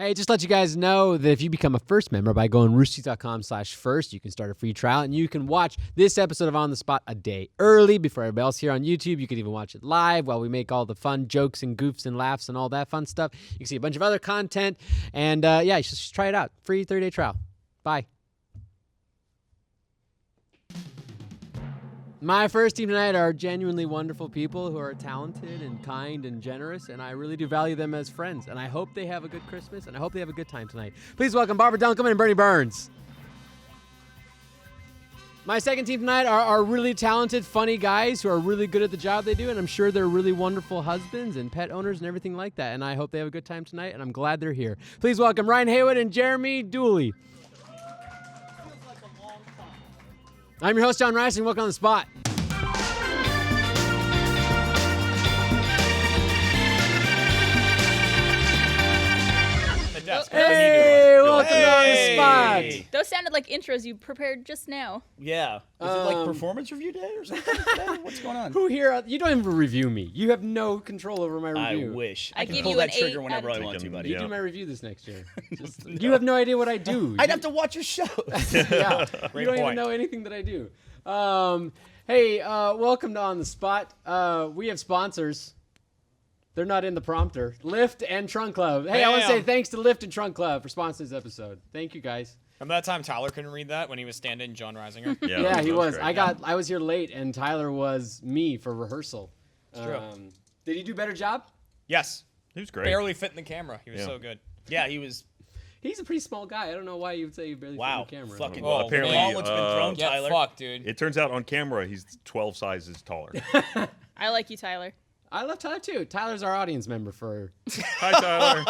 Hey, just let you guys know that if you become a first member by going roosterteeth.com/first, you can start a free trial and you can watch this episode of On the Spot a day early before everybody else here on YouTube. You can even watch it live while we make all the fun jokes and goofs and laughs and all that fun stuff. You can see a bunch of other content. And yeah, you should just try it out. Free 30-day trial. Bye. My first team tonight are genuinely wonderful people who are talented and kind and generous, and I really do value them as friends. And I hope they have a good Christmas, and I hope they have a good time tonight. Please welcome Barbara Dunkelman and Bernie Burns. My second team tonight are really talented, funny guys who are really good at the job they do, and I'm sure they're really wonderful husbands and pet owners and everything like that. And I hope they have a good time tonight, and I'm glad they're here. Please welcome Ryan Haywood and Jeremy Dooley. I'm your host, Jon Risinger. Welcome on the spot. Hey, welcome on the spot. Those sounded like intros you prepared just now. Yeah. Is it like performance review day or something? What's going on? Who here? You don't even review me. You have no control over my review. I wish. I can give pull you that an trigger 8 whenever out I of want to, buddy. You do my review this next year. You have no idea what I do. I'd have to watch your shows. Yeah. Great You don't even point. know anything that I do. Hey, welcome to On the Spot. We have sponsors. They're not in the prompter. Lyft and Trunk Club. Hey, I want to say thanks to Lyft and Trunk Club for sponsoring this episode. Thank you, guys. Remember that time Tyler couldn't read that when he was standing Jon Risinger? Yeah, he was. Great. I was here late, and Tyler was me for rehearsal. It's true. Did he do a better job? Yes. He was great. Barely fit in the camera. He was Yeah. so good. Yeah, he was. He's a pretty small guy. I don't know why you would say you barely Wow. fit in the camera. Fucking. Well, apparently, all that's been thrown, Get Tyler. fucked, dude. It turns out on camera he's 12 sizes taller. I like you, Tyler. I love Tyler too. Tyler's our audience member for. Hi, Tyler.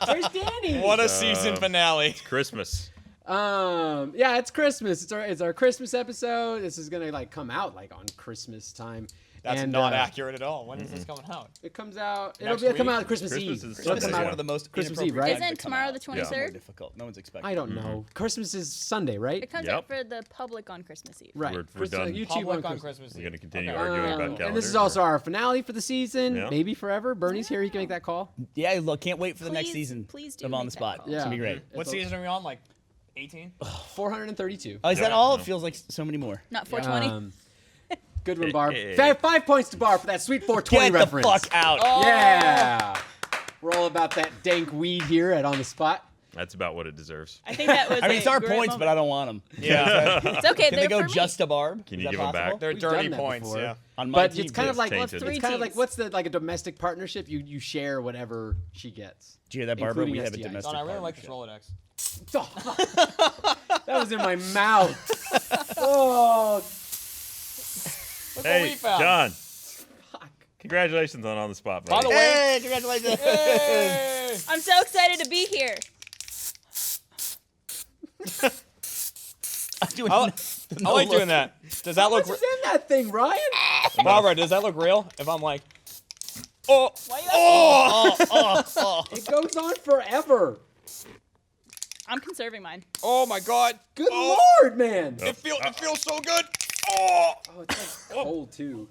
Where's Danny? What a season finale. Christmas. Yeah, it's Christmas. It's our Christmas episode. This is gonna come out on Christmas time. That's And, not accurate at all. When is this coming out? It comes out. Next It'll come week? out Christmas Christmas Eve. is It'll This come is Yeah. out. one of the most Christmas Eve, inappropriate right? things Isn't to come tomorrow out. the It's 23rd? more difficult. No one's expecting. I don't know. Christmas is Sunday, right? It comes Yep. out for the public on Christmas Eve. Right. We're done. YouTube Public on on Christmas. Christmas We're Eve. going to continue Okay. arguing about calendars. And this is also our finale for the season, Yeah. maybe forever. Bernie's here; he can make that call. Yeah, look, can't wait for the next Please- season. please do of On make the that Spot. call. It's gonna be great. What season are we on? Like 18? 432. Oh, is that Yeah. all? It feels like so many more. Not 420. Good one, Barb. Hey. 5 points to Barb for that sweet 420 Get reference. the fuck out. Yeah. We're all about that dank weed here at On the Spot. That's about what it deserves. I think that was. I mean, it's our great points, but I moment. don't want them. Yeah. It's okay. Can they They're go for me. just to Barb? Can Is you that give 'em back? possible? They're We've dirty done that points, before. yeah. On my But team, it's kind of too. like tainted. Three it's kind of like teams. what's the a domestic partnership? You share whatever she gets. Did you hear that, Barbara? We including have a STIs. domestic Jon, I really like this partnership. Rolodex. That was in my mouth. Oh, Look what we Hey, found. John. fuck. Congratulations on the Spot, By buddy. the way, Hey, congratulations. hey! I'm so excited to be here. I'm doing I like doing that. Does that look, What's in that thing, Ryan? Barbara? Does that look real? If I'm like, oh, Why you oh, It goes on forever. I'm conserving mine. oh my God! Good Oh. Lord, man. It feels so good. Oh, Oh, it's cold too.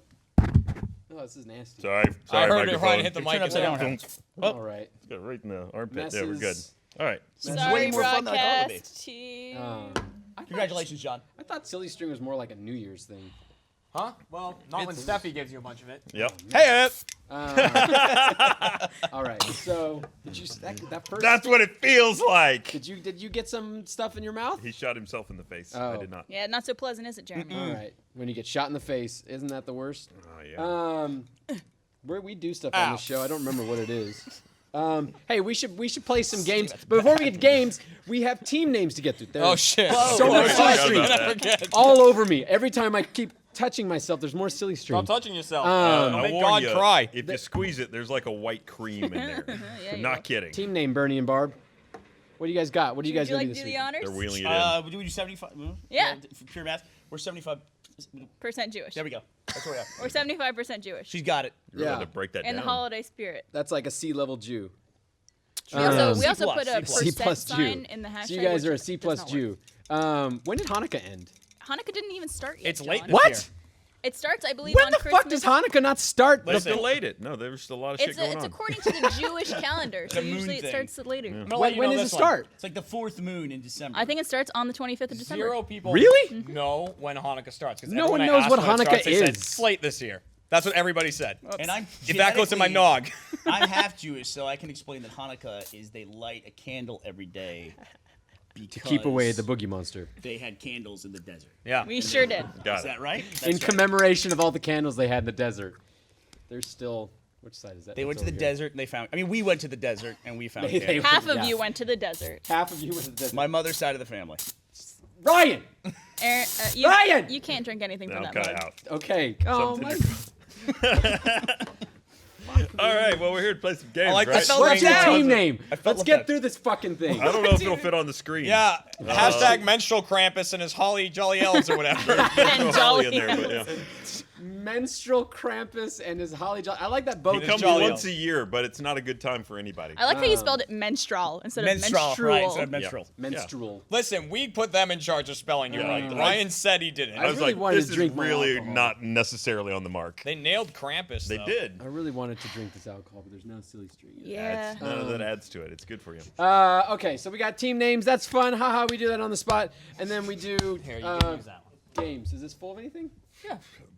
Oh, this is nasty. Sorry, I heard it. microphone. Ryan hit the Turn mic. upside down. Boom. All right. Got right in the armpit. There, we're good. Messes. All right. Sorry, way more fun than I thought it would be. broadcast team. Congratulations, John. I thought Silly String was more like a New Year's thing. Huh? Well, not when Steffi gives you a bunch of it. Yep. Hey, All right. So, did you that first? That's what it feels like. Did you get some stuff in your mouth? He shot himself in the face. I Oh. did not. Yeah, not so pleasant, is it, Jeremy? All right. When you get shot in the face, isn't that the worst? Oh, yeah. Where we do stuff on Ow. the show, I don't remember what it is. Hey, we should play some games. But before we get to games, we have team names to get through. There's oh shit! so Oh, much I silly forgot string about I that. forget. all over me. Every time I keep touching myself, there's more silly string. Stop touching yourself. I Make warn God you, cry. If you squeeze it, there's like a white cream in there. Yeah, I'm you not will. kidding. Team name, Bernie and Barb. What do you guys got? What do you Would guys you gonna like do to this do the week? honors? They're wheeling it in. Do we do 75? Yeah. For pure math, we're 75. Percent Jewish. There we go. That's where we are. Or 75% Jewish. She's got it. You really Yeah. had to break that In the down. holiday spirit. That's like a C-level Jew. We also C+, put a C+. C percent plus Jew. sign in the hashtag. So you guys which are a C does plus not Jew. work. When did Hanukkah end? Hanukkah didn't even start yet. It's late John. this What? year. It starts, I believe, When on the Christmas. fuck does Hanukkah not start? They Listen. delayed it. No, there was still a lot of shit going It's on. according to the Jewish calendar, so The moon usually it thing. starts later. I'm gonna let you When know does it this one. start? It's like the fourth moon in December. I think it starts on the 25th of December. 0 people Really? know when Hanukkah starts. 'Cause No everyone one I knows asked what when it starts, Hanukkah they said, is. Slate this year. That's what everybody said. And I'm If that goes in my genetically- nog. I'm half Jewish, so I can explain that Hanukkah is they light a candle every day To keep away because the boogie monster. They had candles in the desert. Yeah. We sure did. Got Is it. that right? In That's right. commemoration of all the candles they had in the desert. There's still... Which side is that? They went That's to the over here. desert and they found. I mean, we went to the desert and we found. They- candles. Half of Yeah. you went to the desert. Half of you went to the desert. My mother's side of the family. Ryan! Aaron, Ryan! You can't drink anything Now from cut that it mug. out. Okay. Oh, Something my... All right, well, we're here to play some games, like the right? felt What's your down. team name? felt Let's left get out. through this fucking thing. I don't know if it'll fit on the screen. Yeah. Hashtag menstrual Krampus and his holly jolly elves or whatever. There's no And Holly in Jolly there, but yeah. Menstrual Krampus and his holly jolly. I like that both. It comes Jolly once Elf. a year, but it's not a good time for anybody. I like how you spelled it menstrual instead of menstrual. Right, instead of menstrual. Menstrual. Listen, we put them in charge of spelling you Yeah. right. Ryan said he didn't. I I was really like, wanted this to is drink more really alcohol. not necessarily on the mark. They nailed Krampus. They though. did. I really wanted to drink this alcohol, but there's no silly street. Yeah. None of that adds to it. It's good for you. Okay, so we got team names. That's fun. Haha, we do that on the spot. And then we do Here, you can use that one. games. Is this full of anything?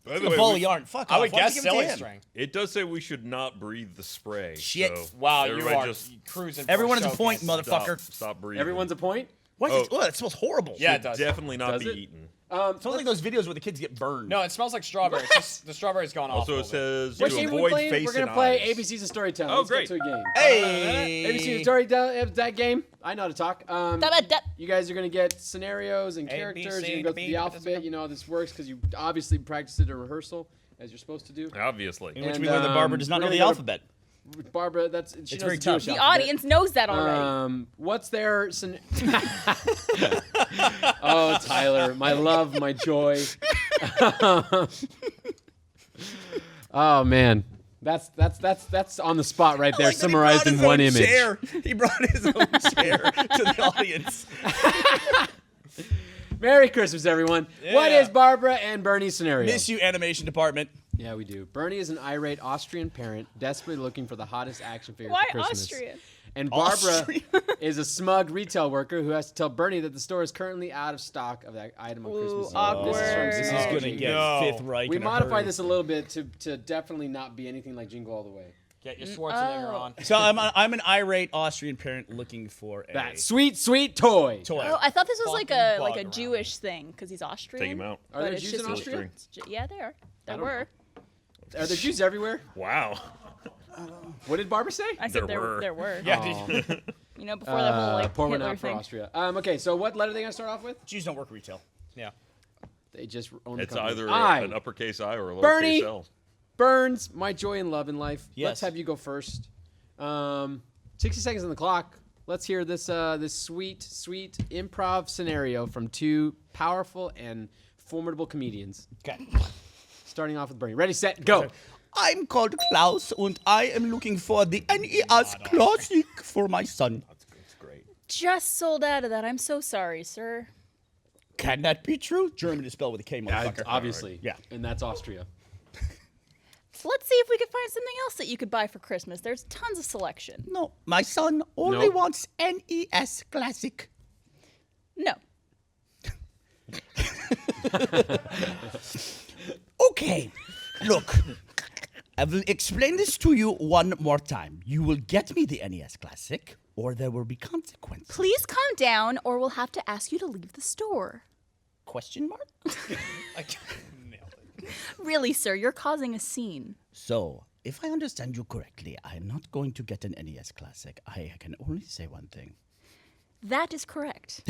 By A ball of yarn. Fuck I off. would Why don't guess you give it to silly him? string. it does say we should not breathe the spray. Shit. So Wow, you everybody are just cruising. For Everyone is a showcase. point, motherfucker. Stop breathing. Everyone's a point? What? Oh. Oh, that smells horrible. Yeah, it Should does. definitely not Does be it? eaten. It smells like those videos where the kids get burned. No, it smells like strawberry. It's just, the strawberry's gone off. Also, a it little bit. says What to game are we avoid playing? face We're going to and play eyes. ABC's of Storytelling. Oh, Let's great. get to a game. Hey. ABC's of Storytelling, that game. I know how to talk. Da-ba-da. You guys are going to get scenarios and A, B, characters. C, You're going to go D, through the alphabet. You know how this works because you obviously practiced it in rehearsal, as you're supposed to do. Obviously. In which And, we learned that Barbara does not we're know the gonna go to- alphabet. Barbara, she knows very the tough. Jewish The alphabet. audience knows that already. What's their Oh, Tyler, my love, my joy. Oh man, that's on the spot right there, Like that he summarized brought in his one own image. chair. He brought his own chair to the audience. Merry Christmas, everyone. What Yeah. is Barbara and Bernie's scenario? Miss you, animation department. Yeah, we do. Bernie is an irate Austrian parent, desperately looking for the hottest action figure Why for Christmas. Austrian? And Barbara Austrian? is a smug retail worker who has to tell Bernie that the store is currently out of stock of that item on Ooh, Christmas Eve. awkward. This This is is going to from get No. Fifth Reich. We in a modified hurry. this a little bit to definitely not be anything like Jingle All the Way. Get your Schwarzenegger Oh. on. So I'm an irate Austrian parent looking for a That sweet, sweet toy. toy. Oh, I thought this was like Fucking a bug around. Jewish thing because he's Austrian. Take him out. Are But there it's Jews just in a- Austria? Yeah, they are. There don't were. Are there Jews everywhere? Wow. What did Barbara say? I said There were. there were. Yeah, did You know, before that whole like pour one Hitler out for thing. Austria. Okay, so what letter are they going to start off with? Jews don't work retail. yeah. They just own the It's company. either I, an uppercase I or a lowercase Bernie. L. Burns, my joy and love in life. Yes. Let's have you go first. 60 seconds on the clock. Let's hear this this sweet, sweet improv scenario from two powerful and formidable comedians. Okay. Starting off with Bernie. Ready, set, go. I'm called Klaus and I am looking for the NES Classic for my son. It's great. Just sold out of that. I'm so sorry, sir. Can that be true? German is spelled with a K, motherfucker. Obviously. Yeah. And that's Austria. So let's see if we can find something else that you could buy for Christmas. There's tons of selection. No, my son only Nope. wants NES Classic. No. Okay, look. I will explain this to you one more time. You will get me the NES Classic, or there will be consequences. Please calm down, or we'll have to ask you to leave the store. Question mark? I nailed it. Really, sir, you're causing a scene. So, if I understand you correctly, I am not going to get an NES Classic. I can only say one thing. That is correct.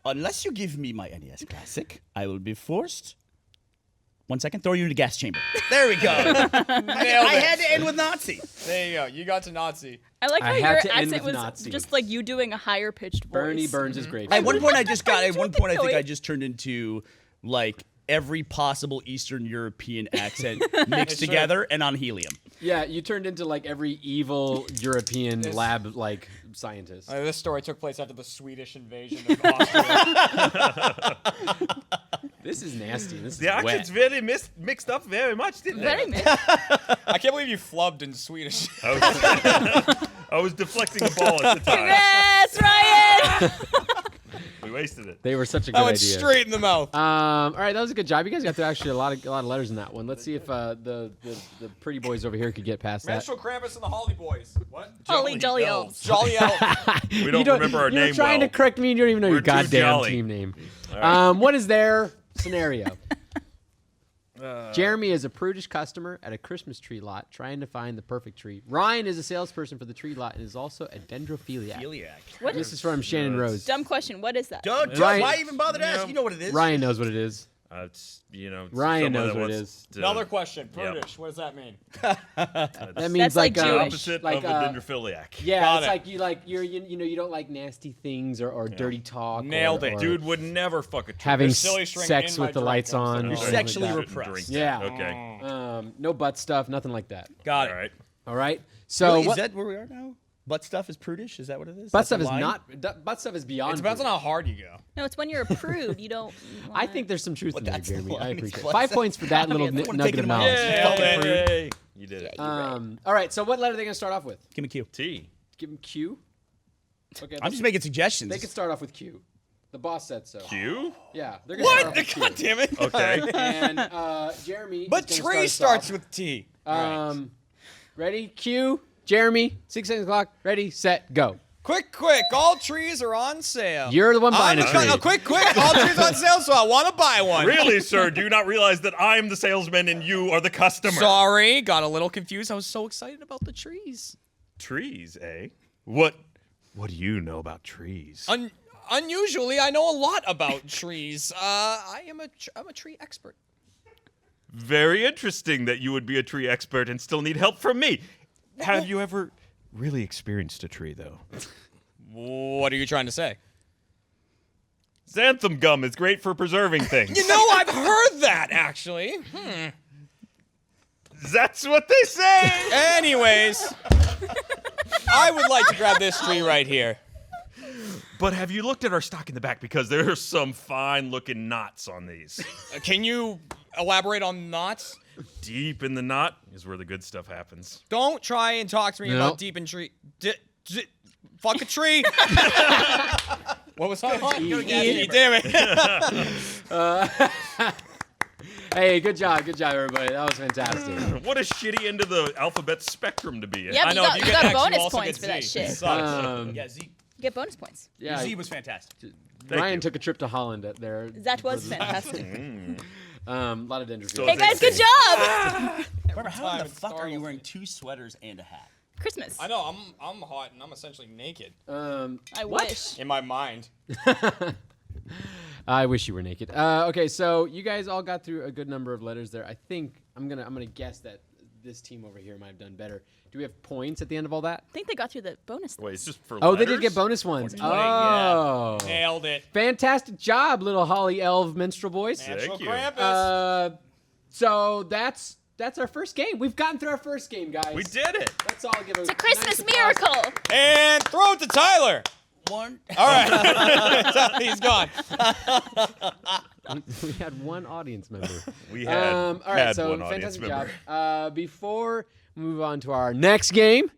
Unless you give me my NES Classic, I will be forced. 1 second, throw you in the gas chamber. There we go. Nailed I it. had to end with Nazi. There you go. You got to Nazi. I like I how had your to end accent with was Nazi. just like you doing a higher pitched voice. Bernie Burns is great. At one point, I just got. At Enjoyed one the point, I think toy. I just turned into like every possible Eastern European accent mixed true. together and on helium. Yeah, you turned into like every evil European lab like scientist. This story took place after the Swedish invasion of Austria. This is nasty. This is The accent's wet. really mixed up very much, didn't Very they? mixed. I can't believe you flubbed in Swedish. I was deflecting a ball at the time. Congrats, Ryan! We wasted it. They were such a good That went idea. straight in the mouth. All right, that was a good job. You guys got through actually a lot of letters in that one. Let's see if the pretty boys over here could get past that. Menstrual Krampus and the Holly Boys. What? Holly Jolly Elves. Jolly Elf. We don't remember our You're name trying well. to correct me and you don't even know your We're too goddamn jolly. team name. right. What is their scenario? Jeremy is a prudish customer at a Christmas tree lot trying to find the perfect tree. Ryan is a salesperson for the tree lot and is also a dendrophiliac. What This is is from Shannon Rose. dumb question? What is that? Don't. Ryan- Why even bother to ask? You know what it is. Ryan knows what it is. It's, it's Ryan someone knows that what it wants is. to- Another question. Yep. Prudish. What does that mean? That means That's like The Jewish. opposite like, of a dendrophiliac. Yeah, Got it's it. like you don't like nasty things or dirty talk. Nailed or, it. or Dude would never fuck a tree. having There's silly string sex in my with the drink, lights I'm on. sorry. or You're something like sexually that. repressed. Yeah. Okay. No butt stuff, nothing like that. Got All it. right. All right. So Really? what, Is that where we are now? Butt stuff is prudish? Is that what it is? butt That's a stuff is line? not. Butt stuff is beyond. It depends on prude. how hard you go. No, it's when you're a prude. You don't. I think there's some truth in there, that's the Jeremy. I line. appreciate it. What's 5 that? points for that little I wanna nugget take it of in my knowledge. mouth. Fucking Yay! prude. You did it. All right. So what letter are they gonna start off with? Give me Q. T. Give them Q. Okay. I'm just making suggestions. They could start off with Q. The boss said so. Q? Yeah. They're gonna start off What? with Q. God damn it. Okay. And Jeremy. But is gonna tree start us starts off. with T. Ready? Q. Jeremy. 6 seconds clock. Ready. Set. Go. Quick. All trees are on sale. You're the one buying a tree. Quick. All trees on sale, so I want to buy one. Really, sir? Do you not realize that I'm the salesman and you are the customer? Sorry, got a little confused. I was so excited about the trees. Trees, eh? What do you know about trees? Unusually, I know a lot about trees. I'm a tree expert. Very interesting that you would be a tree expert and still need help from me. Have you ever really experienced a tree, though? What are you trying to say? Xanthan gum is great for preserving things. You know, I've heard that actually. That's what they say. Anyways, I would like to grab this tree right here. But have you looked at our stock in the back? Because there are some fine-looking knots on these. Can you elaborate on knots? Deep in the knot is where the good stuff happens. Don't try and talk to me No. about deep in tree. Fuck a tree. What was that? Damn it. Hey, good job, everybody. That was fantastic. What a shitty end of the alphabet spectrum to be in. Yeah, I but know, you if got, you you get got X, you bonus also points get for that Z. shit. Um, Yeah, Z. You get bonus points. yeah, Z was fantastic. Ryan you. took a trip to Holland there. That was fantastic. A lot of dendrophiliacs. Hey guys, good job. Remember, how time the it fuck are you startles wearing me. 2 sweaters and a hat? Christmas. I know, I'm hot and I'm essentially naked I what? wish. in my mind. I wish you were naked. Okay, so you guys all got through a good number of letters there. I think I'm gonna guess that this team over here might have done better. Do we have points at the end of all that? I think they got through the bonus. Wait, it's just for Oh, they did letters? get bonus ones. yeah. Oh, Nailed it. fantastic job, little Holly Elf minstrel boys. Natural you. Krampus. So that's our first game. We've gotten through our first game, guys. We did it. Let's all give It's a Christmas miracle. And throw it to Tyler. One. All right. He's gone. We had one audience member. We had, All right, had so one audience fantastic member. job. Before we move on to our next game,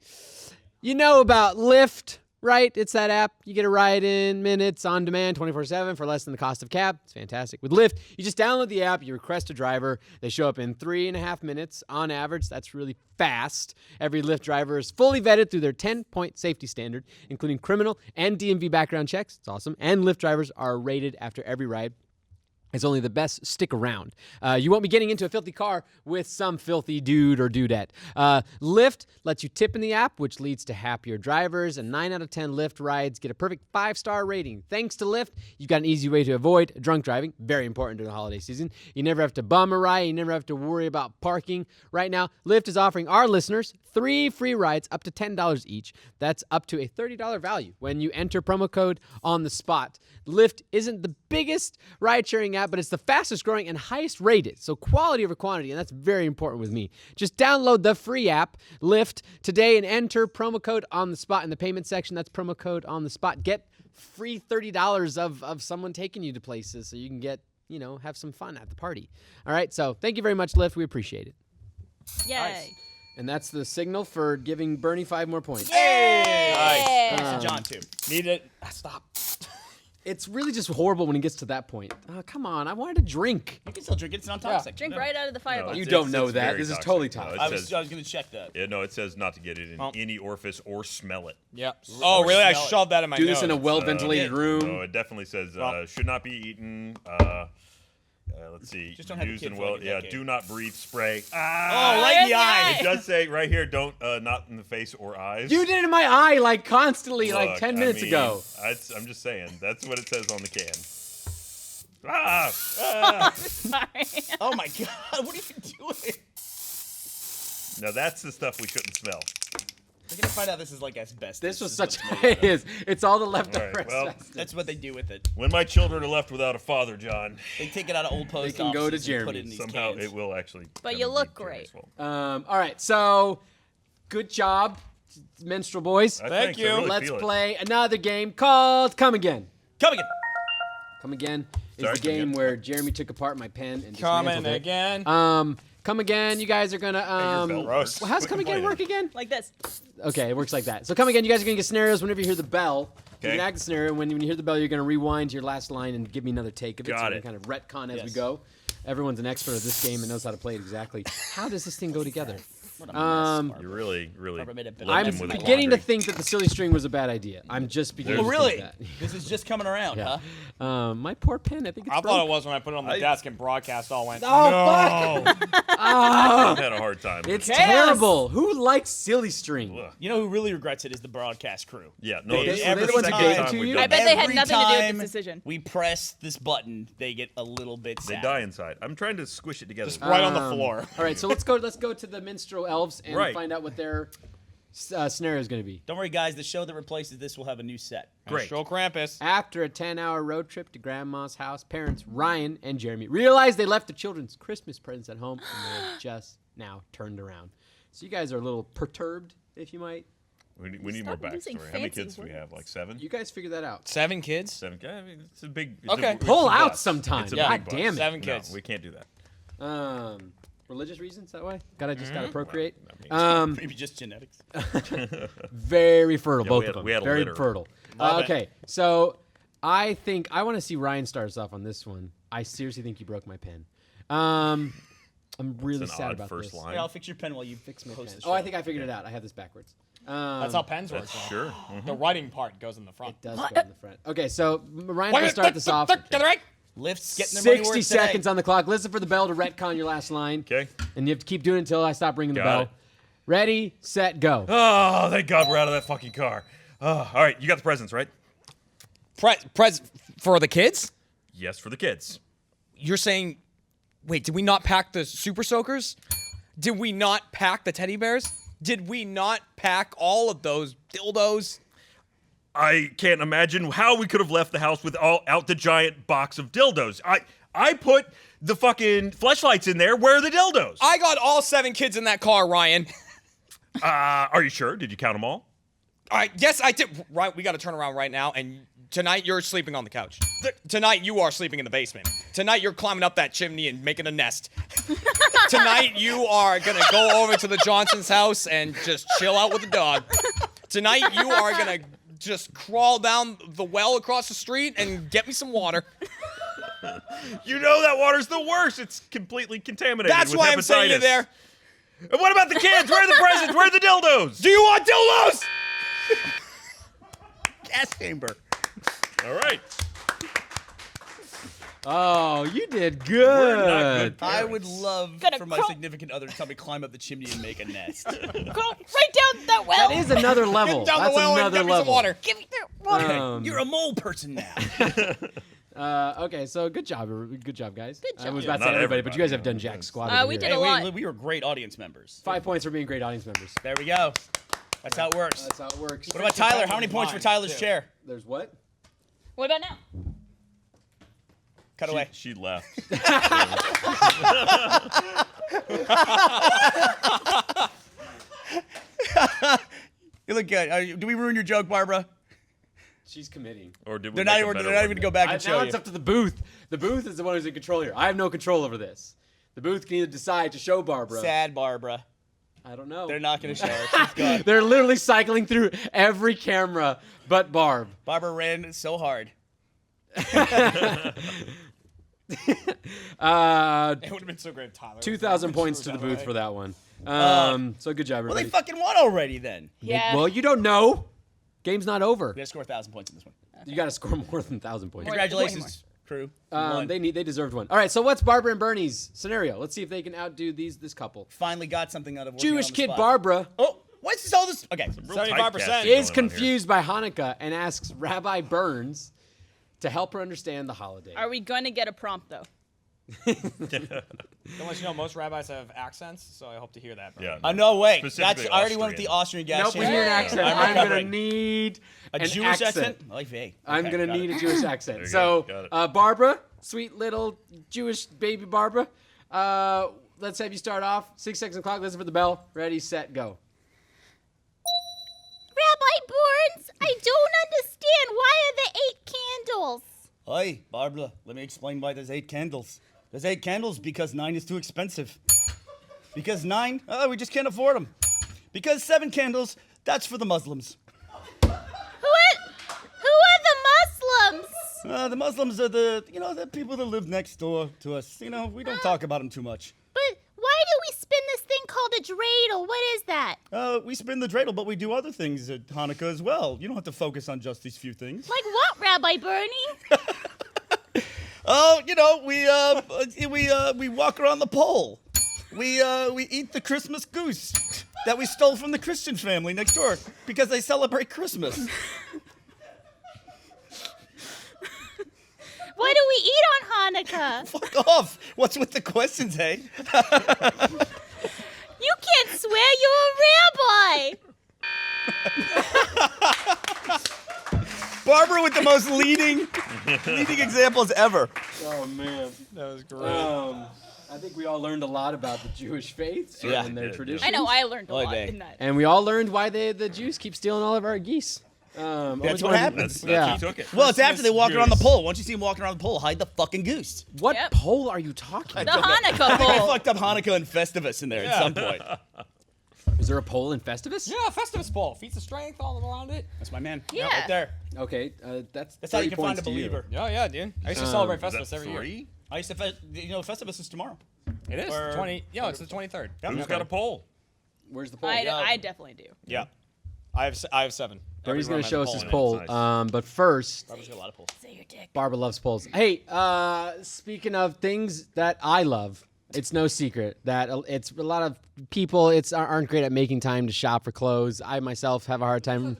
you know about Lyft, right? It's that app. You get a ride in minutes on demand 24/7 for less than the cost of cab. It's fantastic. With Lyft, you just download the app, you request a driver. They show up in 3.5 minutes on average. That's really fast. Every Lyft driver is fully vetted through their 10-point safety standard, including criminal and DMV background checks. It's awesome. And Lyft drivers are rated after every ride. It's only the best. Stick around. You won't be getting into a filthy car with some filthy dude or dudette. Lyft lets you tip in the app, which leads to happier drivers, and 9 out of 10 Lyft rides get a perfect 5-star rating. Thanks to Lyft, you've got an easy way to avoid drunk driving. Very important during the holiday season. You never have to bum a ride. You never have to worry about parking. Right now, Lyft is offering our listeners 3 free rides up to $10 each. That's up to a $30 value when you enter promo code on the spot. Lyft isn't the biggest ride-sharing app, but it's the fastest growing and highest rated. So quality over quantity, and that's very important with me. Just download the free app, Lyft, today and enter promo code on the spot in the payment section. That's promo code on the spot. Get free $30 of someone taking you to places so you can get, have some fun at the party. All right, so thank you very much, Lift. We appreciate it. Yay. And that's the signal for giving Burnie 5 more points. Yay. Thanks to John, too. Need it. Stop. It's really just horrible when it gets to that point. Come on, I wanted a drink. You can still drink it. It's non-toxic. Drink right out of the fireball. You It's- don't it's know that. very This is toxic. totally No, toxic. it I was says- going to check that. Yeah, no, it says not to get it in any orifice or smell it. Yeah. Oh, really? I smell it. shoved that in my Do nose. this in a well-ventilated room. No, it definitely says should not be eaten. Let's see. Just don't have a Used kid in for, like, a yeah, decade. do not breathe spray. Oh, right in the eye. It does say right here, don't not in the face or eyes. You did it in my eye like constantly, like Look, 10 I minutes mean, ago. I'm just saying. That's what it says on the can. Ah! Sorry. Oh, my God. What are you doing? Now that's the stuff we shouldn't smell. We're going to find out this is like asbestos. This was is such what's made it is. It's all the leftover All right, well, asbestos. That's what they do with it. When my children are left without a father, John, They take it out of old post can go to offices and put it in Jeremy's. these somehow cans. it will actually. But come you and look be Jeremy's great. fault. All right, so good job, Minstrel Boys. I Thank think you. I really Let's feel it. play another game called Come Again. Come again. Come Again is Sorry, the come game again. where Jeremy took apart my pen and Coming dismantled it. again. Come Again, you guys are gonna belt Gross. well, how's Quit Come Again complaining. work again? Like this. Okay, it works like that. So Come Again, you guys are gonna get scenarios whenever you hear the bell. You Okay. can act the scenario, and when you hear the bell, you're gonna rewind to your last line and give me another take of it. Got so we it. can kind of retcon as we Yes. go. Everyone's an expert at this game and knows how to play it exactly. How does this thing go together? What a mess, You really Barbara made a bit of loaded I'm mess him with of my beginning to laundry. think that the silly string was a bad idea. I'm just beginning Oh, to really? think that. This is just coming around, Yeah. huh? My poor pen. I think it's I broke. thought it was when I put it on the desk and broadcast all went. Oh, fuck! I've had a hard time. It's Chaos! terrible. Who likes silly string? Ugh. You know who really regrets it is the broadcast crew. Yeah, no, They- this is every the ones who second gave it time to we've you? done I bet this. they had Every nothing to do with time this decision. we press this button, they get a little bit They sad. die inside. I'm trying to squish it together. Just right on the floor. All right, so let's go to the minstrel elves and Right. find out what their scenario is going to be. Don't worry, guys. The show that replaces this will have a new set. Great. Show Krampus. After a 10-hour road trip to Grandma's house, parents Ryan and Jeremy realized they left their children's Christmas presents at home and they have just now turned around. So you guys are a little perturbed, if you might. We need more Stop using backstory. How many fancy kids do we have? words. Like 7? You guys figure that out. 7 kids. 7? Yeah, I mean, it's a big. It's Okay. A, it's Pull a out bus. sometime. It's a God big bus. damn it. 7 No, kids. we can't do that. Religious reasons that way? Gotta procreate. Maybe just genetics. Very fertile, Yeah, both we had- of them. we had a Very litter. fertile. Love it. Okay, so I think I want to see Ryan start us off on this one. I seriously think you broke my pen. I'm really It's an sad odd about first this. line. Here, I'll fix your pen while you Fix my post pen. the show. Oh, I think I figured it out. I have this backwards. That's how pens work. That's though. sure. Mhm. The writing part goes in the front. It does go in the front. Okay, so Ryan's Wait, gonna start this off. To the right. Lifts getting their money 60 worth seconds today. on the clock. Listen for the bell to retcon your last line. Okay. And you have to keep doing it until I stop ringing the Got bell. it. Ready, set, go. Oh, thank God we're out of that fucking car. Oh, all right, you got the presents, right? Pres for the kids. Yes, for the kids. You're saying, wait, did we not pack the super soakers? Did we not pack the teddy bears? Did we not pack all of those dildos? I can't imagine how we could have left the house without the giant box of dildos. I put the fucking fleshlights in there. Where are the dildos? I got all 7 kids in that car, Ryan. Are you sure? Did you count them all? Yes, I did. Right, we got to turn around right now, and tonight you're sleeping on the couch. Tonight you are sleeping in the basement. Tonight you're climbing up that chimney and making a nest. Tonight you are gonna go over to the Johnson's house and just chill out with the dog. Tonight you are gonna just crawl down the well across the street and get me some water. You know that water's the worst. It's completely contaminated. That's with why I'm sending you hepatitis. there. And what about the kids? Where are the presents? Where are the dildos? Do you want dildos? Gas chamber. All right. Oh, you did We're not good. good I would parents. love Gonna for my crawl- significant other to help me climb up the chimney and make a nest. Go right down that well. That is another level. Down That's the well and another get me some level. water. Give me that water. You're a mole person now. Okay, so good job, guys. Good I job. was Yeah, about to not say everybody, but you guys have everybody, done yeah. jack squat. We over did here. a lot. We were great audience members. 5 points for being great audience members. There we go. That's how it works. That's how it works. What about Tyler? How many points for Tyler's chair? There's what? What about now? Cut away. She left. You look good. Do we ruin your joke, Barbara? She's committing. Or did we They're make not a even. better They're not one? even going to go back and Now show it's you. up to the booth. The booth is the one who's in control here. I have no control over this. The booth can either decide to show Barbara. Sad Barbara. I don't know. They're not going to show her. She's gone. They're literally cycling through every camera but Barb. Barbara ran so hard. It would have been so great if Tyler. 2,000 points to the booth for that one. So good job, Well, everybody. they fucking won already then. Yeah. Well, you don't know. Game's not over. We got to score 1,000 points in this one. You got to score more than 1,000 points. Congratulations, crew. You won. They deserved one. All right, so what's Barbara and Bernie's scenario? Let's see if they can outdo this couple. Finally got something out of working Jewish on the kid spot. Barbara Oh, what's this all this? Okay. Real 75% typecasting going is on confused by Hanukkah and asks Rabbi Burns to help her understand the holiday. Are we going to get a prompt though? Don't let you know, most rabbis have accents, so I hope to hear that. here. No way. Specifically I already went with the Austrian gas Nope, we chamber. need an accent. I'm I'm gonna recovering. need A an Jewish accent? I like V. I'm Okay, gonna got need it. a Jewish accent. you So, go. Got Barbara, sweet little Jewish baby Barbara. Let's have you start off. 6 seconds clock. Listen for the bell. Ready, set, go. Rabbi Burns, I don't understand. Why are there 8 candles? Hi, Barbara. Let me explain why there's 8 candles. There's 8 candles because 9 is too expensive. Because 9, we just can't afford them. Because 7 candles, that's for the Muslims. Who are the Muslims? The Muslims are the people that live next door to us. We don't talk about them too much. But why do we spin this thing called a dreidel? What is that? We spin the dreidel, but we do other things at Hanukkah as well. You don't have to focus on just these few things. Like what, Rabbi Burnie? Oh, we walk around the pole. We eat the Christmas goose that we stole from the Christian family next door because they celebrate Christmas. What do we eat on Hanukkah? Fuck off! What's with the questions, hey? You can't swear, you're a rabbi. Barbara with the most leading examples ever. Oh man, That was great. I think we all learned a lot about the Jewish faith Yeah. and their Yeah. traditions. I know I learned a Oy lot vey. in that. And we all learned why the Jews keep stealing all of our geese. That's what happens. That's Yeah. who took it. Well, it's after they walk around the goose. pole. Once you see them walking around the pole, hide the fucking goose. What Yep. pole are you talking The about? Hanukkah I bowl. fucked up Hanukkah and Festivus in there at some point. Is there a pole in Festivus? Yeah, Festivus Bowl. Feats of strength all around it. That's my man. Yeah. Right there. Okay, that's That's how 30 you can find points a to you. believer. Yeah, yeah, dude. I used to celebrate Is that Festivus every year. 3? I used to, Festivus is tomorrow. It is. Or- 20. Yeah, it's the 23rd. Who's got a pole? Where's the pole? I definitely do. Yeah. I have 7. Bernie's going to show us his pole. pole. Nice. But first, Barbara's got a lot of poles. Say your dick. Barbara loves poles. Hey, speaking of things that I love, it's no secret that it's a lot of people aren't great at making time to shop for clothes. I myself have a hard time.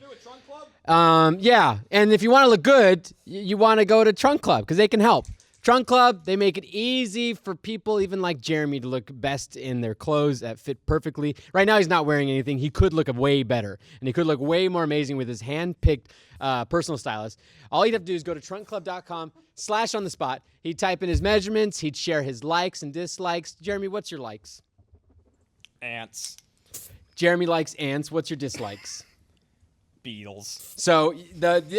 Yeah, and if you want to look good, you want to go to Trunk Club because they can help. Trunk Club, they make it easy for people, even like Jeremy, to look best in their clothes that fit perfectly. Right now, he's not wearing anything. He could look way better, and he could look way more amazing with his hand-picked personal stylist. All he'd have to do is go to trunkclub.com/on-the-spot. He'd type in his measurements. He'd share his likes and dislikes. Jeremy, what's your likes? Ants. Jeremy likes ants. What's your dislikes? Beatles. So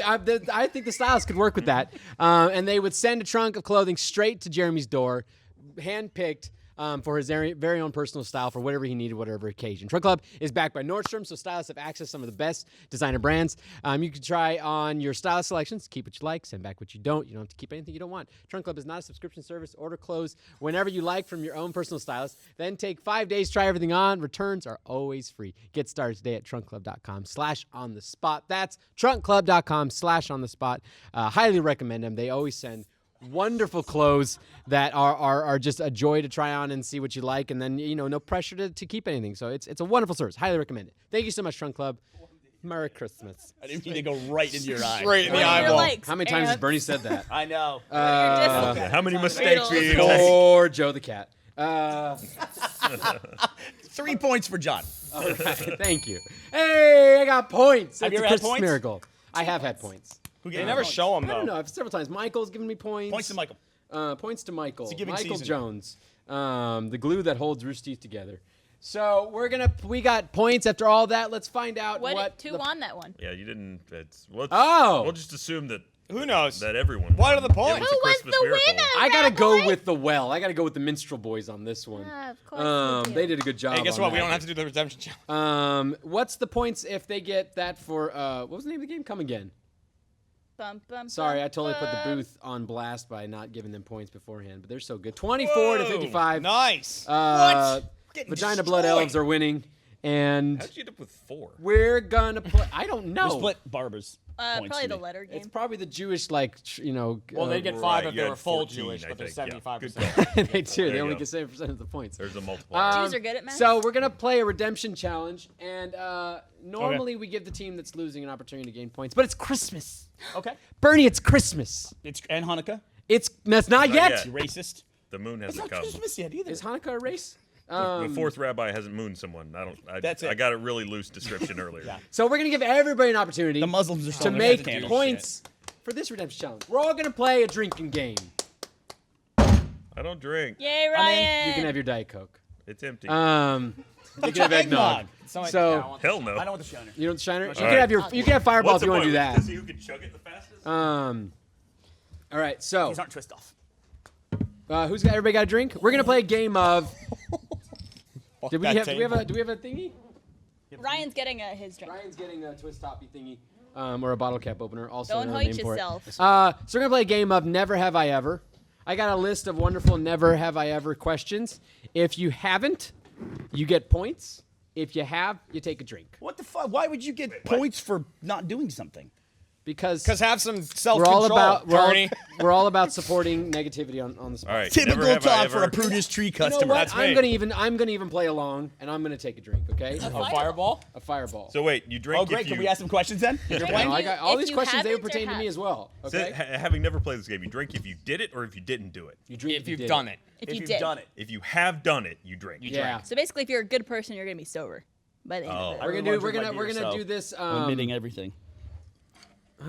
I think the stylist could work with that, and they would send a trunk of clothing straight to Jeremy's door, handpicked for his very own personal style for whatever he needed, whatever occasion. Trunk Club is backed by Nordstrom, so stylists have access to some of the best designer brands. You can try on your stylist selections, keep what you like, send back what you don't. You don't have to keep anything you don't want. Trunk Club is not a subscription service. Order clothes whenever you like from your own personal stylist. Then take 5 days, try everything on. Returns are always free. Get started today at trunkclub.com/on-the-spot. That's trunkclub.com/on-the-spot. Highly recommend them. They always send wonderful clothes that are just a joy to try on and see what you like, and then no pressure to keep anything. So it's a wonderful service. Highly recommend it. Thank you so much, Trunk Club. Merry Christmas. I didn't mean to go right into your eye. Straight in What the are your eyeball. likes, How many times has ants? Bernie said that? I know. Yeah, how many mistakes Riddles. we make? Or Joe the cat. 3 points for John. All right, thank you. Hey, I got points. Have It's you a ever had Christmas points? miracle. I have had points. Who They gave never points? show them I don't though. know. Several times. Michael's given me points. Points to Michael. Points to Michael. a giving Michael season. Jones, the glue that holds Rooster Teeth together. So we got points after all that. Let's find out Who the- won that one? Yeah, you didn't. We'll Oh. just assume that Who knows? that everyone. What are the It points? was Who a was Christmas the miracle. winner? I gotta go Boy? with the well. I gotta go with the Minstrel Boys on this one. Of course you do. They did a good job. Hey, guess on what? We that. don't have to do the redemption challenge. What's the points if they get that for what was the name of the game? Come again. Bum, bum, Sorry, bum, I totally put the bum. booth on blast by not giving them points beforehand, but they're so good. 24 to 55. Nice. Getting Vagina Blood destroyed. Elves are winning, and How'd you end up with 4? we're gonna play. I don't know. We'll split Barbara's points Probably to the me. letter game. It's probably the Jewish, like Well, they get 5 Right, if you they had were full 14, Jewish, I but they're think, yeah. 75%. Good they do. There They you only go. get 7% of the points. There's a multiplier. Jews are good at math. So we're gonna play a redemption challenge, and normally we give the team that's losing an opportunity to gain points, but it's Christmas. Okay. Bernie, it's Christmas. And Hanukkah. That's not yet. yet. You racist. The moon It's hasn't not come. Christmas yet either. Is Hanukkah a race? The fourth rabbi hasn't mooned someone. That's it. I got a really loose description earlier. Yeah. So we're gonna give everybody an opportunity The Muslims are to still make candles. points for this redemption challenge. We're all gonna play a drinking game. I don't drink. Yay, in. Ryan! You can have your Diet Coke. It's empty. You can have eggnog. So, So Hell no. I don't want the shiner. you know the Shiner. You All can right. have you can have Fireball What's if you the want to do point? that. To see who can chug it the fastest? All right. So These aren't twist off. everybody got a drink? We're gonna play a game of. Do we that have a table. thingy? Ryan's getting his drink. Ryan's getting a twist toppy thingy, or a bottle cap opener. Also, Don't another hoit name for it. yourself. So we're gonna play a game of Never Have I Ever. I got a list of wonderful Never Have I Ever questions. If you haven't, you get points. If you have, you take a drink. What the fuck? Why would you get points for not doing something? Because have some we're self-control, all about Bernie. we're all about supporting negativity on the spot. All right. never Typical have I talk for a ever- prudish tree You know customer. what? That's I'm me. gonna even play along, and I'm gonna take a drink. Okay? A fireball? A fireball. So wait, you drink Oh, great. if Can you... we ask some questions then? You're No, playing? I got all If these you questions. They haven't pertain or to me have. as well. So, Okay? having never played this game, you drink if you did it or if you didn't do it. You drink If you've did done it. If If you you've did. done it. If you have done it, you drink. Yeah. So basically, if you're a good person, you're gonna be sober by the end of it. I We're really gonna do. wanna drink my We're beer, gonna so do this. I'm admitting everything.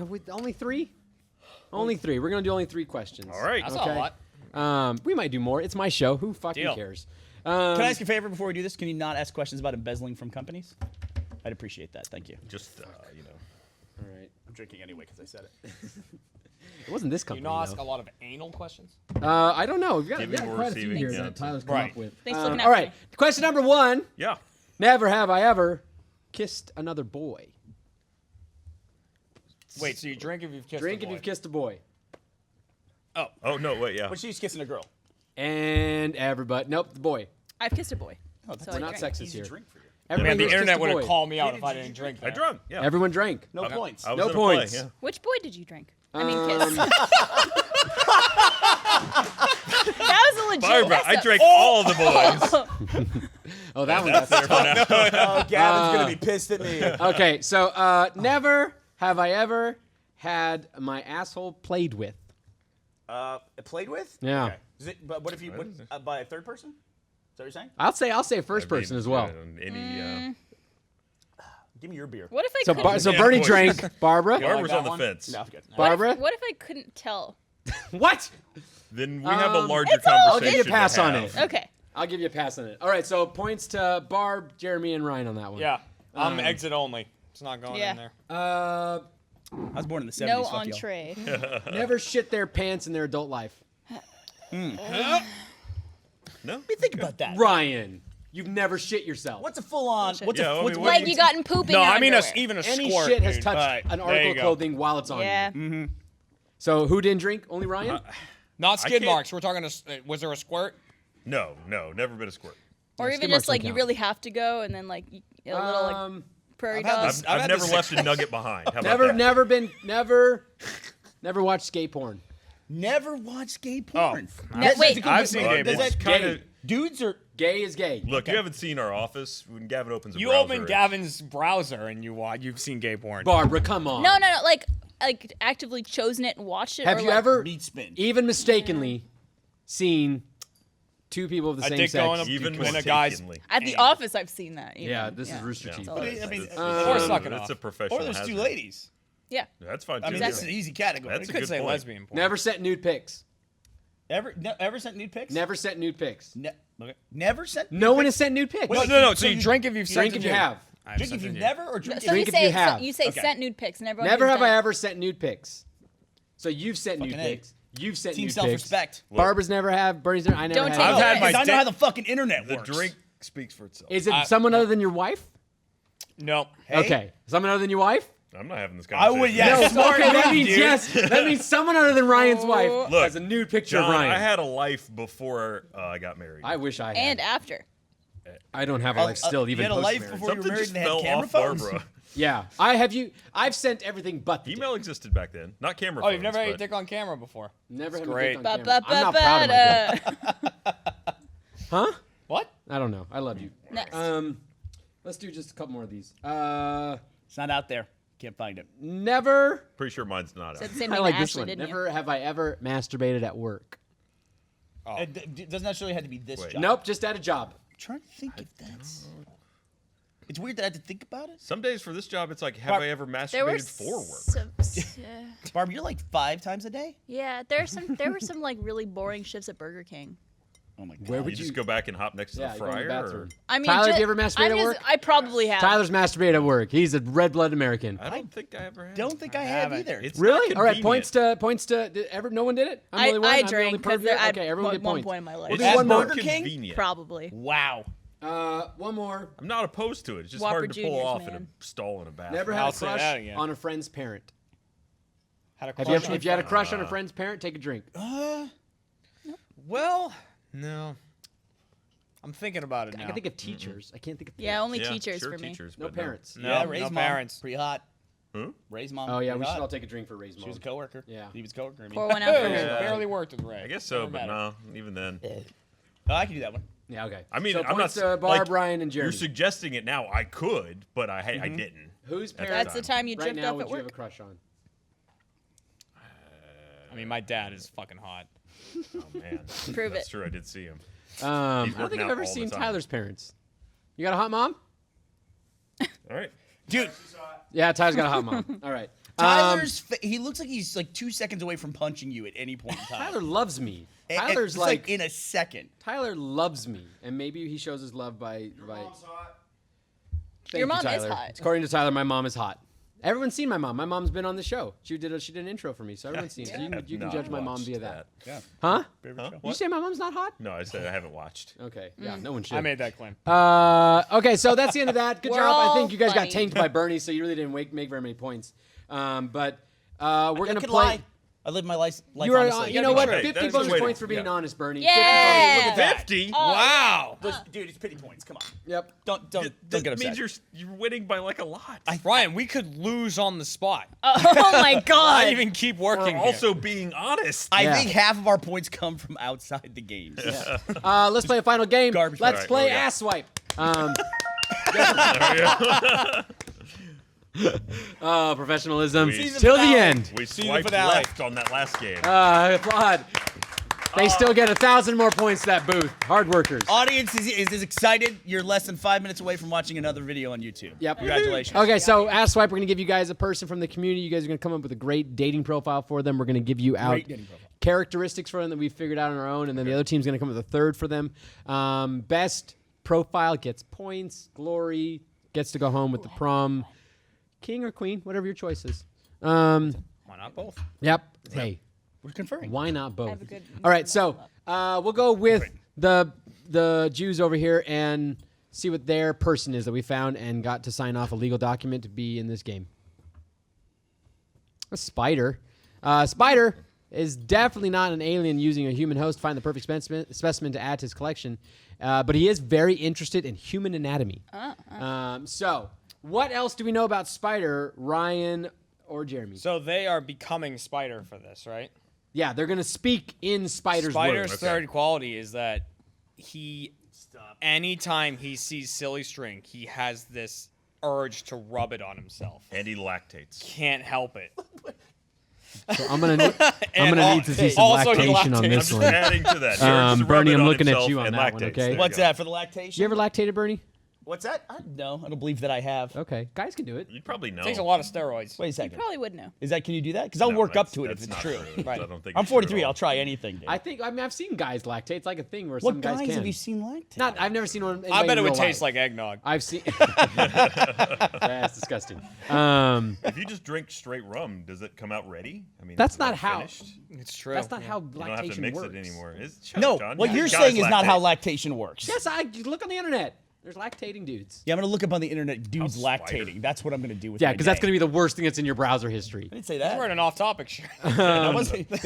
With only 3. Only 3. We're gonna do only 3 questions. All right. That's Okay. not a lot. We might do more. It's my show. Who fucking Deal. cares? Can I ask you a favor before we do this? Can you not ask questions about embezzling from companies? I'd appreciate that. Thank you. Just, All right. I'm drinking anyway because I said it. It wasn't this You company. not ask though. a lot of anal questions? I don't know. We've got Giving or quite a few receiving, here yeah, that Tyler's come Right. up with. Thanks for looking all out for right. me. Question number 1. yeah. Never have I ever kissed another boy. Wait, so you drink if you've kissed Drink a if boy. you've kissed a boy. Oh, no, wait, yeah. But she's kissing a girl. And everybody. Nope, the boy. I've kissed a boy. Oh, that's So We're I not drank. sexist easy here. drink for you. Everyone Man, the kissed a internet would have boy. called me out Hey, if I did you didn't drink I that. drunk, yeah. Everyone drank. No points. I was No in a play, points. yeah. Which boy did you drink? I mean, kiss. That was a legit. Barbara, I mess-up. drank all of the boys. Oh, that one That's got there for now. Oh, Gavin's going to be pissed at me. Okay, so never have I ever had my asshole played with. Played with? Yeah. Okay. Is it, but what if you, by a third person? Is that what you're saying? I'll say first person as well. Give me your beer. What if I So couldn't? so Yeah, Bernie boys. drank. Barbara. You like Barbara's that on the one? fence. No, I'm good. Barbara. What if I couldn't tell? What? Then we have a larger It's all- conversation. I'll give you a pass to on have. it. Okay. I'll give you a pass on it. All right, so points to Barb, Jeremy, and Ryan on that one. Yeah. I'm exit only. It's not going Yeah. in there. I was born in the 70s. No fuck y'all. entree. Never shit their pants in their adult life. No? Think about that. Ryan, you've never shit yourself. What's a full-on? What's Yeah, a I what's mean, what Like you gotten pooping. No, in I mean underwear. even a Any squirt. shit has dude. touched Alright, an there article you of go. clothing while it's on Yeah. you. So who didn't drink? Only Ryan? Not skid can't- marks. We're talking. Was there a squirt? No, never been a squirt. Or Yeah, even skid just marks like don't you count. really have to go, and then like a little like prairie I've had dog. this- I've had never this left a nugget behind. How about never, that? never watched skate porn. Never watched gay porn. No, wait. I've seen gay Does porn. that Kinda- dudes or Gay is gay. Look, you haven't seen our office when Gavin opens a You browser. open Gavin's browser and you've seen gay porn. Barbara, come on. No, like actively chosen it and watched it. Have or you like, ever, meat spin? even mistakenly, seen two people of the A same dick going sex? up Even when a guy's mistakenly. At the office, I've seen that. even. Yeah, this is Rooster Yeah. Teeth. all it I mean, Or suck it That's off. a professional or there's hazard. two ladies. Yeah. That's fine, too. I mean, that's an easy category. That's a Could good say point. lesbian porn. Never sent nude pics. Ever sent nude pics? Never sent nude pics. Never sent. No one has sent nude pics. No. So you drink if you've Drink sent if you it. have. I've Drink sent if it you've to never, or drink So Drink you if say you have. you say Okay. sent nude pics, and everyone. Never who's have done I it. ever sent nude pics. So you've sent Fucking nude A. pics. You've sent Team nude pics. self-respect. Barbara's never have. Bernie's never. I never Don't have. take I've had my Because I know dick- how the fucking internet The works. drink speaks for itself. Is it someone other than your wife? No. Hey, Okay, someone other than your wife? I'm not having this I conversation. would, yeah. No, smart okay, that enough, means dude. yes. That means someone other than Ryan's wife Look, has a nude picture John, of Ryan. I had a life before I got married. I wish I had. And after. I don't have a life still, even You had a life post-marriage. before you were Something married just and had fell camera off phones. Barbara. Yeah, I've sent everything but the dick. Email existed back then, not camera. Oh, you've phones, never had your but- dick on camera before. Never had great. my dick on camera. I'm not proud of my dick. Huh? What? I don't know. I love you. Next. Let's do just a couple more of these. It's not out there. Can't find it. Never. Pretty sure mine's not Said out. the same I thing like to this Ashley, one. didn't Never have I ever masturbated at work. Oh. It doesn't necessarily have to be this Wait. job. Nope, just at a job. I'm trying to think if that's. It's weird that I had to think about it. Some days for this job, it's like, have Barb- I ever There were masturbated for work? some, Barb, you're like 5 times a day. yeah, there were some like really boring shifts at Burger King. Oh my god. Where You would just you go back and hop next to Yeah, the you go in the fryer? bathroom. I mean, Tyler, ju- have you ever masturbated I'm at work? I probably have. Tyler's masturbated at work. He's a red-blooded American. I don't think I ever have. Don't think I have haven't. either. It's Really? not All right. convenient. Points to. No one did it. I'm the only one? I I'm the only drank because pervert? I Okay, everyone get one points. point in my life. We'll It's do one not more. Burger King? convenient. Probably. Wow. One more. I'm not opposed to it. It's just Whopper hard to pull Juniors, off in man. a stall in a bathroom. Never had I'll a say crush that again. on a friend's parent. Had a Have crush you, on if you had a crush on a friend's parent, take a drink. Well, no. I'm thinking about it I now. can think of teachers. I can't think of Yeah, parents. only Yeah, teachers sure, for me. teachers, No but parents. No, yeah, no Ray's mom. parents. Pretty hot. Huh? Ray's mom. Oh yeah, pretty we should hot. all take a drink for Ray's mom. She was a coworker. Yeah. He was a coworker. I mean. Pour one out for Barely, her. barely worked with Ray. I guess so, Never but met her. no, even then. Oh, I can do that one. Yeah. Okay. I mean, so I'm not points to Barb, like, Ryan, and Jeremy. You're suggesting it now. I could, but I didn't. Whose That's parents That's the time you right dripped now off would at you have a work. crush on? I mean, my dad is fucking hot. Oh man, Prove that's it. true. I did see him. I don't working think I've out ever all the seen time. Tyler's parents. You got a hot mom? All right. Dude, Yeah, Tyler's got a hot mom. All right. he looks like he's like 2 seconds away from punching you at any point in time. Tyler loves me. It- Tyler's it's like in a second. Tyler loves me, and maybe he shows his love by. Thank Your you, mom is Tyler. hot. According to Tyler, my mom is hot. Everyone's seen my mom. My mom's been on the show. She did an intro for me, so everyone's seen. So you can Not judge my mom watched via that. Yeah. Huh? Favorite Huh? show. You What? say my mom's not hot? No, I said I haven't watched. Okay. Yeah. No one should. I made that claim. Okay, so that's the end of that. Good We're job. I all think you guys got funny. tanked by Bernie, so you really didn't make very many points. But we're I gonna could play. lie. I live my life You are. honestly. You know be what? straight. 50 That's bonus the way points to- for being yeah. honest, Bernie. Yeah. 50 bonus. 50. Wow. Dude, it's pity points. Come on. Yep. Don't That get upset. means you're winning by like a lot. Ryan, we could lose on the spot. Oh my Not god. even keep working. We're also being honest. I Yeah. think half of our points come from outside the games. Let's play a final game. Garbage Let's Alright, play what do we got? ass swipe. Professionalism Season till the finale. end. We Season swiped finale. left on that last game. Applaud. They still get 1,000 more points to that booth. Hard workers. Audience is excited. You're less than 5 minutes away from watching another video on YouTube. Yep. Congratulations. Okay, so ass swipe. We're gonna give you guys a person from the community. You guys are gonna come up with a great dating profile for them. We're gonna give you out Great dating profile. characteristics for them that we figured out on our own, and then the other team's gonna come up with a third for them. Best profile gets points. Glory gets to go home with the prom. King or queen, whatever your choice is. Why not both? Yep. Hey, We're conferring. why not both? have a good- All right, so we'll go with the Jews over here and see what their person is that we found and got to sign off a legal document to be in this game. A spider. Spider is definitely not an alien using a human host to find the perfect specimen to add to his collection, but he is very interested in human anatomy. So, what else do we know about Spider, Ryan or Jeremy? So they are becoming Spider for this, right? Yeah, they're going to speak in Spider's Spider's words. third quality is that anytime he sees silly string, he has this urge to rub it on himself. And he lactates. Can't help it. So I'm gonna need to see some also he lactation on lactates. I'm this just one. adding to that. He urges to rub Bernie, it I'm on looking at himself you on and that one, lactates. okay? There you What's go. that for the lactation? You ever lactated, Bernie? What's that? No, I don't believe that I have. Okay, guys can do it. You'd probably know. Takes a lot of steroids. Wait a You second. probably would know. Is that? Can you do that? Because I'll No, work up that's- to it if that's it's not true. Right. I don't think I'm you should at 43. all. I'll try anything. Dude. I mean, I've seen guys lactate. It's like a thing where what some guys guys can. have you seen lactate? Not, I've never seen one. I bet it would taste taste like eggnog. I've seen. That's disgusting. If you just drink straight rum, does it come out ready? I mean, That's it's not how. finished. It's true. That's not how You don't have to lactation mix works. it anymore. Shut No, up, John. what you're Guys saying is not how lactate. lactation works. Yes, you look on the internet. There's lactating dudes. Yeah, I'm gonna look up on the internet dudes Spider. lactating. That's what I'm gonna do with. Yeah, my because that's day. going to be the worst thing that's in your browser history. I didn't say We're that. in an off-topic shirt. Did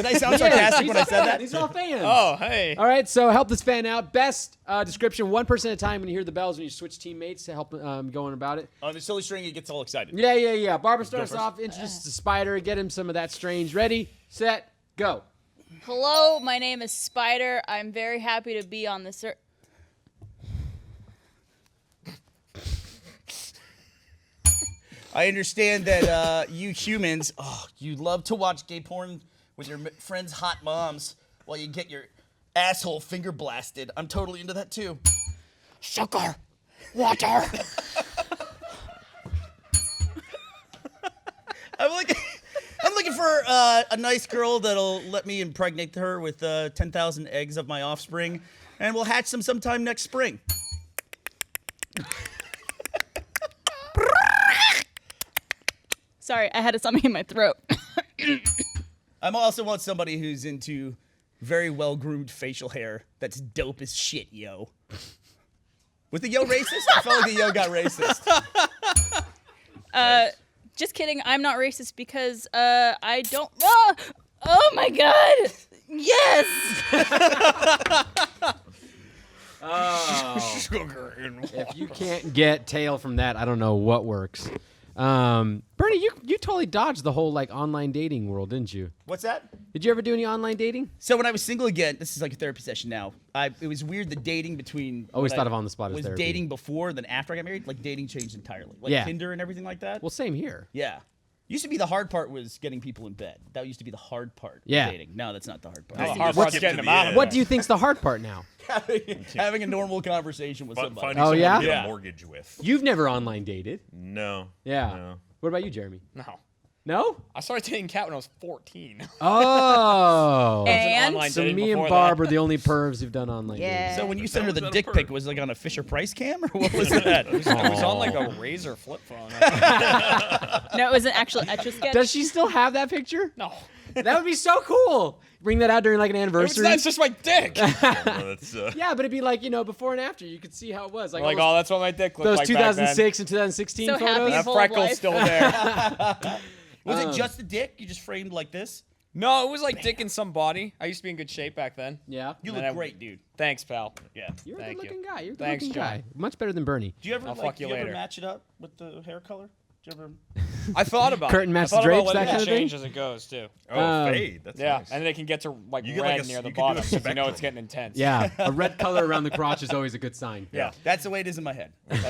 I sound sarcastic when I said that? These are all fans. Oh, hey. All right, so help this fan out. Best description, one person at a time when you hear the bells when you switch teammates to help going about it. On the silly string, it gets all excited. Yeah. Barbara starts first. off, introduces the spider, get him some of that strange. Ready, set, go. Hello, my name is Spider. I'm very happy to be on this. I understand that you humans, you love to watch gay porn with your friends' hot moms while you get your asshole finger blasted. I'm totally into that too. Sugar. Water. I'm looking for a nice girl that'll let me impregnate her with 10,000 eggs of my offspring, and we'll hatch them sometime next spring. Sorry, I had something in my throat. I also want somebody who's into very well-groomed facial hair that's dope as shit, yo. Was the yo racist? I felt like the yo got racist. Just kidding. I'm not racist because I don't. Oh my god! Yes. Sugar and water. If you can't get tail from that, I don't know what works. Bernie, you totally dodged the whole like online dating world, didn't you? What's that? Did you ever do any online dating? So when I was single again, this is like a therapy session now. It was weird the dating between. Always when thought I of on the spot as was therapy. dating before, then after I got married, like dating changed entirely. Like Yeah. Tinder and everything like that. Well, same here. Yeah. Used to be the hard part was getting people in bed. That used to be the hard part. Yeah. Of dating. No, that's not the hard part. Now the You hard just part's skip getting to them the out of end. What do you think's the hard part now? Having a normal conversation with somebody. Finding Oh, someone yeah? to get Yeah. a mortgage with. You've never online dated. No. Yeah. No. What about you, Jeremy? No. No? I started dating Kat when I was 14. Oh. And online So dating me and before Barb that. are the only pervs who've done online Yeah. So when you sent her the was dick a pic, perk. was it like on a Fisher Price cam or what was it at? It was on like a Razor flip phone. no, it was an actual Etch-a-Sketch. Does she still have that picture? No. That would be so cool. Bring that out during like an anniversary. That's just my dick. No, that's, Yeah, but it'd be like, before and after. You could see how it was. Like, Like, all oh, that's what my dick looked those like back then. 2006 and 2016 So happy. photos. That full of freckle's life. still there. Was it just the dick? You just framed like this? No, it was like dick in some body. I used to be in good shape back then. Yeah. You And look I- great, dude. Thanks, pal. Yeah. You're a Thank you. good-looking guy. You're a Thanks, good-looking guy. John. Much better than Bernie. Do you ever I'll like, fuck do you you ever later. match it up with the hair color? Do you ever? I thought about Curtain it. match I thought drapes, about that letting kind it of thing? change as it goes too. fade. That's Yeah, nice. and then it can get to like You red get like a- near the you can do a bottom. 'Cause you know spectrum. it's getting intense. Yeah, a red color around the crotch is always a good sign. Yeah. That's the way it is in my head. That's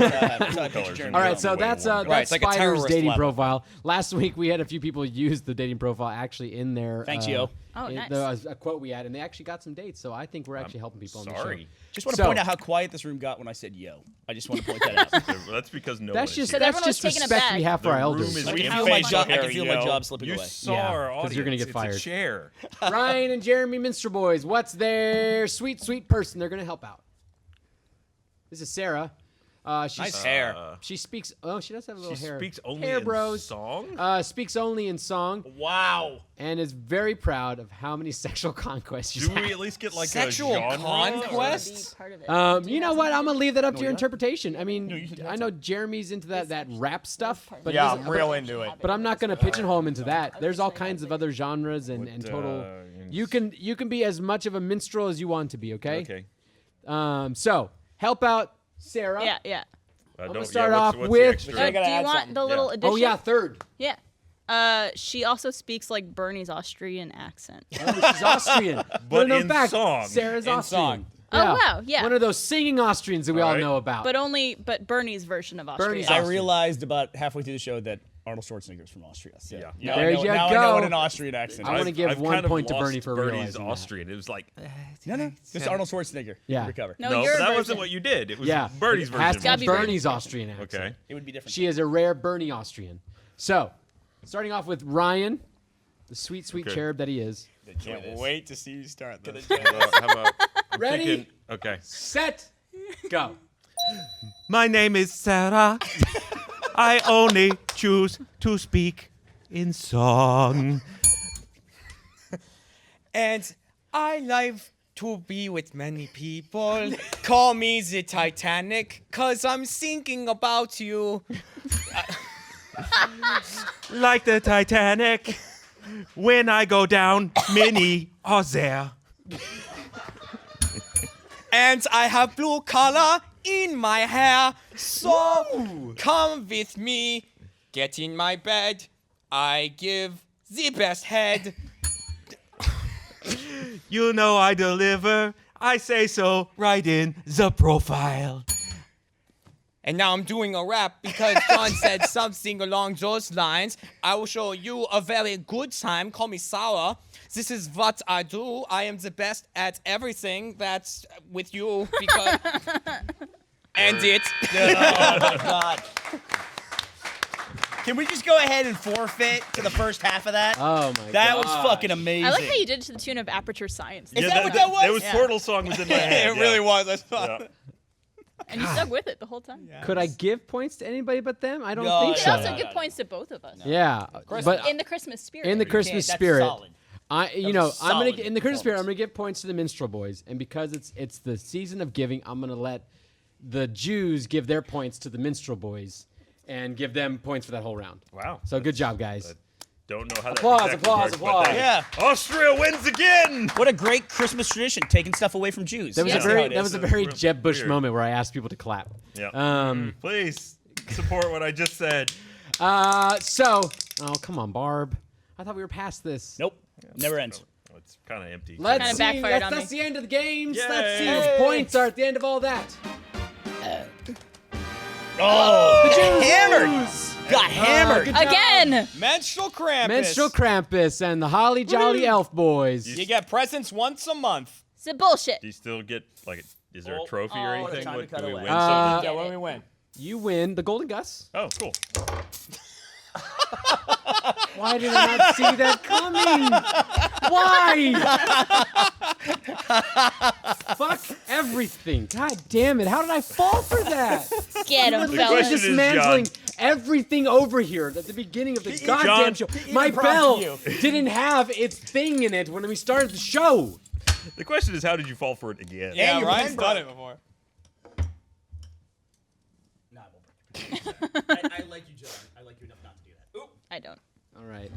how I picture Colors Jeremy. in All right, Right, so that's Right, it's like a Spider's terrorist dating level. profile. Last week we had a few people use the dating profile actually in their. Thanks, yo. Oh, nice. A quote we had, and they actually got some dates. So I think we're actually helping people on the show. Sorry. Just want to So- point out how quiet this room got when I said yo. I just want to point that out. Well, that's because no That's one just is here. that's everyone was just taking a respect bag. we have for The our room elders. is I can in feel my facial job. I hair, can feel my yo. job slipping You away. saw Yeah, our 'cause audience. you're gonna get It's fired. a chair. Ryan and Jeremy Minster Boys, what's their sweet person? They're gonna help out. This is Sarah. She's, Nice hair. She speaks. Oh, she does have a little She hair. speaks only hair in bros. song. Speaks only in song, Wow. and is very proud of how many sexual conquests she's Do we had. at least get like Sexual a genre? conquest? Be part of it. You know what? I'm gonna leave that up to your you're not. interpretation. I mean, you said I know Jeremy's into that rap stuff, but Yeah, he's- I'm real into it. But I'm not gonna pigeonhole him into that. There's all kinds of other genres and total. You can be as much of a minstrel as you want to be. Okay. Okay. So help out Sarah. Yeah, yeah. gonna start off what's with- The extra? I Do gotta you add want something. the little Yeah. addition? Oh yeah, third. Yeah. She also speaks like Bernie's Austrian accent. Oh, she's Austrian. But no, in fact, song. Sarah's In Austrian. song. Oh, wow, yeah. One of those singing Austrians that we all Alright. know about. But Bernie's version of Austria. Bernie's I Austrian. realized about halfway through the show that Arnold Schwarzenegger's from Austria. So. Yeah. Now There I know, you now I know what go. an Austrian accent I is. want to give I've 1 kind of point to lost Bernie for Bernie's realizing that. Austrian. It was like, No. Just Arnold Schwarzenegger. Yeah. Recover. No, no, your but that version. wasn't what you did. It was Yeah. Bernie's It has version. to Gotta be be Bernie. Bernie's Austrian accent. Okay. It would be different. She is a rare Bernie Austrian. So, starting off with Ryan, the sweet, sweet Okay. cherub that he is. Can't wait to see you start this. How about, I'm Ready? thinking- okay. Set, go. My name is Sarah. I only choose to speak in song. And I like to be with many people. Call me the Titanic, cause I'm thinking about you. Like the Titanic. When I go down, many are there. And I have blue color in my hair. So come with me. Get in my bed. I give the best head. You know I deliver. I say so right in the profile. And now I'm doing a rap because John said something along those lines. I will show you a very good time. Call me Sour. This is what I do. I am the best at everything that's with you because... End it. Oh my God. Can we just go ahead and forfeit to the first half of that? Oh, my That God. was fucking amazing. I like how you did it to the tune of Aperture Science. Is that what that was? It was Yeah. Portal song was in my head. It really was. I thought. Yeah. And you stuck with it the whole time. Could I give points to anybody but them? I don't No, think You so. can also give points to both of us. Yeah, but In the Christmas spirit. in the You Christmas can't- that's spirit, solid. I'm was a gonna solid in the Christmas spirit, I'm performance. gonna give points to the Minstrel Boys, and because it's the season of giving, I'm gonna let the Jews give their points to the Minstrel Boys, and give them points for that whole round. Wow. So good job, guys. Don't know how that Applause, exactly applause, works, but applause. thank you. Yeah. Austria wins again. What a great Christmas tradition, taking stuff away from Jews. That was Yeah. a That's how very it that is. was a very Real Jeb Bush weird. moment where I asked people to clap. Yeah. Please support what I just said. Oh, come on, Barb. I thought we were past this. Nope. Never ends. Oh, it's kind of empty. Let's Kinda see. backfired That's, on that's me. the end of the games. Let's see Yay. what points are at the end of all that. Oh, hammered. Jews. Got hammered. good job. Again. Menstrual Krampus. Menstrual Krampus and the Holly Jolly Elf Boys. You get presents once a month. It's a bullshit. Do you still get like? Is there Oh, a trophy or oh, anything? time to What, cut do we away. win something? Yeah, what do we win? You win the Golden Gus. Oh, cool. Why did I not see that coming? Why? Fuck everything. God damn it. How did I fall for that? Get him, The fellas. question is, Dismantling John- everything over here at the beginning of the goddamn show. even My prompted bell you. didn't have its thing in it when we started the show. The question is, how did you fall for it again? Yeah, Yeah, Ryan's Ryan's done it before. I like you, John. I like you enough not to do that. Oop. I don't. All right.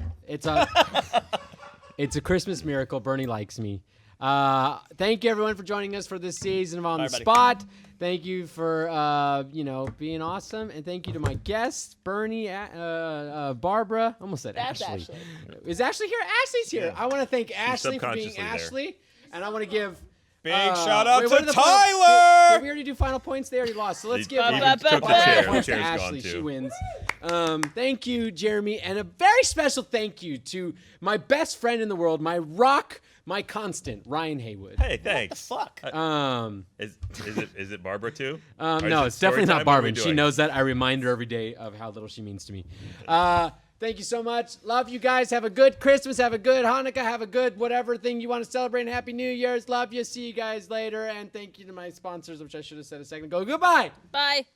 It's a Christmas miracle. Bernie likes me. Thank you everyone for joining us for this season of On the Bye, buddy. Spot. Thank you for being awesome, and thank you to my guests, Bernie, Barbara. Almost said That's Ashley. Ashley. Is Ashley here? Ashley's here. Yeah. I want to thank Ashley for being subconsciously there. Ashley, and I want to give Big shout out wait, what to are the final- Tyler! Did we already do final points? They already lost. So let's He give even like, took the final chair. The points to chair's gone Ashley. She too. wins. Thank you, Jeremy, and a very special thank you to my best friend in the world, my rock, my constant, Ryan Haywood. Hey, thanks. Fuck. Is it Barbara too? No, Or is it it's definitely story not time? What are Barbara. we and She doing? knows that. I remind her every day of how little she means to me. Thank you so much. Love you guys. Have a good Christmas. Have a good Hanukkah. Have a good whatever thing you want to celebrate. And Happy New Year's. Love you. See you guys later. And thank you to my sponsors, which I should have said a second ago. Goodbye. Bye.